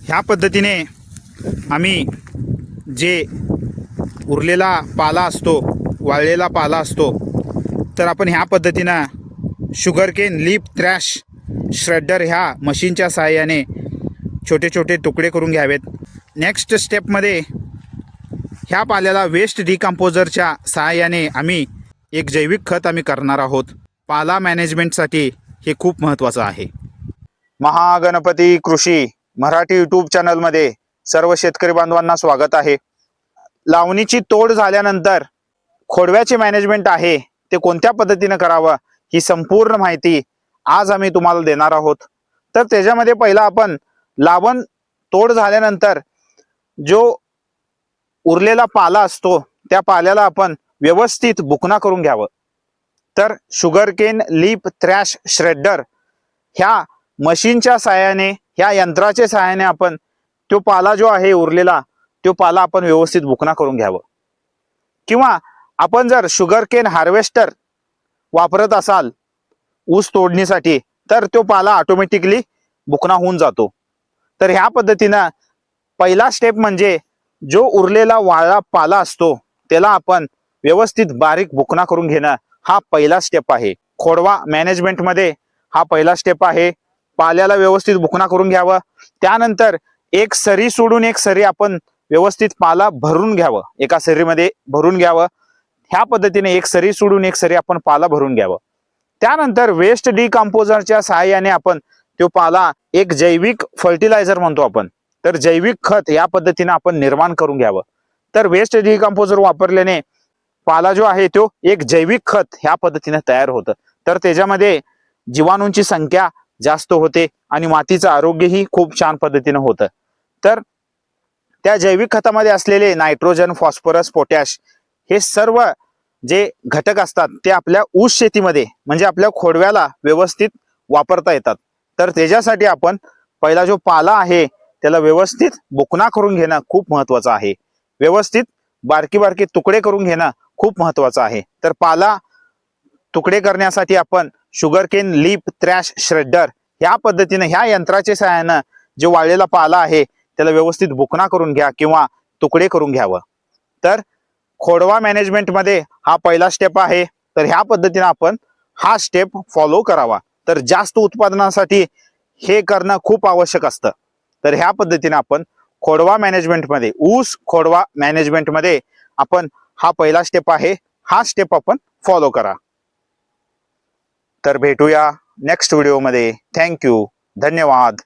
ह्या पद्धतीने आम्ही जे उरलेला पाला असतो, वाळलेला पाला असतो, तर आपण ह्या पद्धतीनं शुगरकेन लीफ थ्रॅश श्रेडर ह्या मशीनच्या सहाय्याने छोटे छोटे तुकडे करून घ्यावेत। नेक्स्ट स्टेपमध्ये ह्या पाल्याला वेस्ट डिकम्पोजरच्या सहाय्याने आम्ही एक जैविक खत आम्ही करणार आहोत। पाला मॅनेजमेंटसाठी हे खूप महत्त्वाचं आहे। महागणपती कृषी मराठी यूट्यूब चॅनलमध्ये सर्व शेतकरी बांधवांना स्वागत आहे। लावणीची तोड झाल्यानंतर खोडव्याचे मॅनेजमेंट आहे ते कोणत्या पद्धतीने करावं ही संपूर्ण माहिती आज आम्ही तुम्हाला देणार आहोत। तर त्याच्यामध्ये पहिला आपण लावण तोड झाल्यानंतर जो उरलेला पाला असतो त्या पाल्याला आपण व्यवस्थित बुकना करून घ्यावं। तर शुगरकेन लीफ थ्रॅश श्रेडर ह्या मशीनच्या सहाय्याने, ह्या यंत्राच्या सहाय्याने आपण तो पाला जो आहे उरलेला तो पाला आपण व्यवस्थित बुकना करून घ्यावं। किंवा आपण जर शुगरकेन हार्वेस्टर वापरत असाल ऊस तोडणीसाठी तर तो पाला ऑटोमॅटिकली बुकना होऊन जातो। तर ह्या पद्धतीने पहिला स्टेप म्हणजे जो उरलेला वाळला पाला असतो त्याला आपण व्यवस्थित बारीक बुकना करून घेणं हा पहिला स्टेप आहे। खोडवा मॅनेजमेंट मध्ये हा पहिला स्टेप आहे। पाल्याला व्यवस्थित बुकना करून घ्यावं। त्यानंतर एक सरी सोडून एक सरी आपण व्यवस्थित पाला भरून घ्यावं, एका सरीमध्ये भरून घ्यावं। ह्या पद्धतीने एक सरी सोडून एक सरी आपण पाला भरून घ्यावं। त्यानंतर वेस्ट डिकम्पोजरच्या सहाय्याने आपण तो पाला एक जैविक फर्टिलायझर म्हणतो आपण, तर जैविक खत या पद्धतीने आपण निर्माण करून घ्यावं। तर वेस्ट डिकम्पोजर वापरल्याने पाला जो आहे तो एक जैविक खत ह्या पद्धतीने तयार होतं। तर त्याच्यामध्ये जीवाणूंची संख्या जास्त होते आणि मातीचं आरोग्यही खूप छान पद्धतीने होतं। तर त्या जैविक खतामध्ये असलेले नायट्रोजन, फॉस्फरस, पोटॅश हे सर्व जे घटक असतात ते आपल्या ऊस शेतीमध्ये म्हणजे आपल्या खोडव्याला व्यवस्थित वापरता येतात। तर त्याच्यासाठी आपण पहिला जो पाला आहे त्याला व्यवस्थित बुकना करून घेणं खूप महत्त्वाचं आहे। व्यवस्थित बारकी बारकी तुकडे करून घेणं खूप महत्त्वाचं आहे। तर पाला तुकडे करण्यासाठी आपण शुगरकेन लीफ थ्रॅश श्रेडर ह्या पद्धतीने ह्या यंत्राच्या सहाय्याने जो वाळलेला पाला आहे त्याला व्यवस्थित बुकना करून घ्या किंवा तुकडे करून घ्यावं। तर खोडवा मॅनेजमेंट मध्ये हा पहिला स्टेप आहे। तर ह्या पद्धतीने आपण हा स्टेप फॉलो करावा। तर जास्त उत्पादनासाठी हे करणं खूप आवश्यक असतं। तर ह्या पद्धतीने आपण खोडवा मॅनेजमेंट मध्ये, ऊस खोडवा मॅनेजमेंट मध्ये आपण हा पहिला स्टेप आहे, हा स्टेप आपण फॉलो करा। तर भेटूया नेक्स्ट व्हिडिओ मध्ये। थँक्यू, धन्यवाद।